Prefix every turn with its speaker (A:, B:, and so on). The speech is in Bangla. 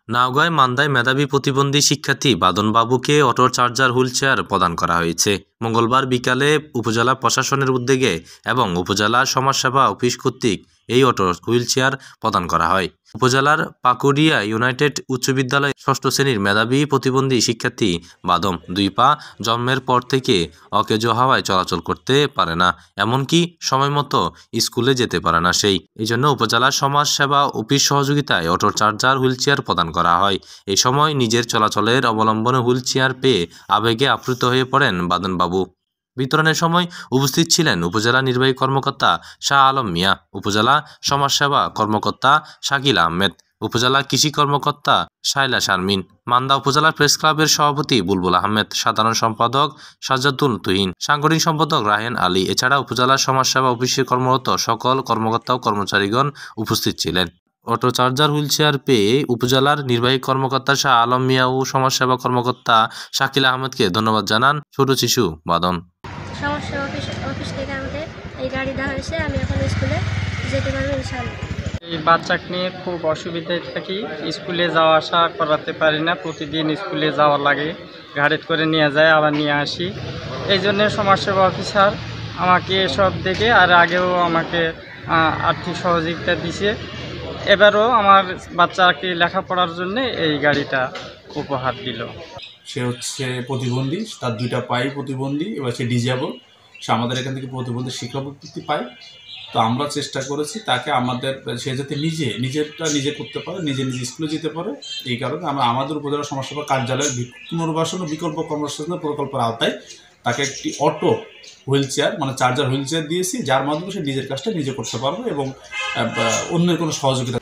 A: নওগাঁয় মান্দায় মেধাবী প্রতিবন্ধী শিক্ষার্থী বাদন বাবুকে অটো চার্জার হুইলচেয়ার প্রদান করা হয়েছে। মঙ্গলবার বিকালে উপজেলা প্রশাসনের উদ্যোগে এবং উপজেলা সমাজসেবা অফিস কর্তৃক এই অটো হুইলচেয়ার প্রদান করা হয়। উপজেলার পাকুড়িয়া ইউনাইটেড উচ্চ বিদ্যালয় ৬ষ্ঠ শ্রেণীর মেধাবী প্রতিবন্ধী শিক্ষার্থী বাদম ২ পা জন্মের পর থেকে অকেজো হাওয়ায় চলাচল করতে পারে না, এমনকি সময়মতো স্কুলে যেতে পারে না। এই জন্য উপজেলা সমাজ সেবা অফিস সহযোগিতায় অটো চার্জার হুইলচেয়ার প্রদান করা হয়। এই সময় নিজের চলাচলের অবলম্বনে হুইলচেয়ার পেয়ে আবেগে আপ্লুত হয়ে পড়েন বাদনবাবু। বিতরণের সময় উপস্থিত ছিলেন উপজেলা নির্বাহী কর্মকর্তা শাহ আলম মিয়া, উপজেলা সমাজসেবা কর্মকর্তা শাকিল আহমেদ, উপজেলা কৃষি কর্মকর্তা শাইলা শারমিন, মান্দা উপজেলা প্রেস ক্লাবের সভাপতি বুলবুল আহমেদ, সাধারণ সম্পাদক সাজ্জাদুল তুহিন, সাংগঠনিক সম্পাদক রাহেন আলী, এছাড়া উপজেলা সমাজসেবা অফিসে কর্মরত সকল কর্মকর্তা ও কর্মচারীগণ উপস্থিত ছিলেন। অটো চার্জার হুইলচেয়ার পেয়ে উপজেলার নির্বাহী কর্মকর্তা শাহ আলম মিয়া ও সমাজসেবা কর্মকর্তা শাকিল আহমেদকে ধন্যবাদ জানান ছোট শিশু বাদন।
B: সমাজসেবা অফিস থেকে আমাকে এই গাড়ি দেওয়া হয়েছে, আমি এখন স্কুলে যেতে পারবো ইনশাআল্লাহ।
C: এই বাচ্চাকে নিয়ে খুব অসুবিধায় থাকি, স্কুলে যাওয়া আসা করাতে পারি না, প্রতিদিন স্কুলে যাওয়া লাগে, গাড়িতে করে নিয়ে যায় আবার নিয়ে আসি। এই জন্য সমাজসেবা অফিসার আমাকে এসব দেখে আর আগেও আমাকে আর্থিক সহযোগিতা দিছে, এবারও আমার বাচ্চাকে লেখাপড়ার জন্য এই গাড়িটা উপহার দিল।
D: সে হচ্ছে প্রতিবন্ধী, তার 2টা পাই প্রতিবন্ধী, এবার সে ডিজেবল। সে আমাদের এখান থেকে প্রতিবন্ধী শিক্ষাবৃত্তি পায়। তো আমরা চেষ্টা করেছি তাকে সে যাতে নিজেরটা নিজে করতে পারে, নিজে স্কুলে যেতে পারে। এই কারণে আমরা আমাদের উপজেলা সমাজসেবা কার্যালয়ের পুনর্বাসন ও বিকল্প কর্মসংস্থান প্রকল্পের আওতায় তাকে একটি অটো হুইলচেয়ার মানে চার্জার হুইলচেয়ার দিয়েছি, যার মাধ্যমে সে নিজের কাজটা নিজে করতে পারবে এবং অন্যের কোনো সহযোগিতা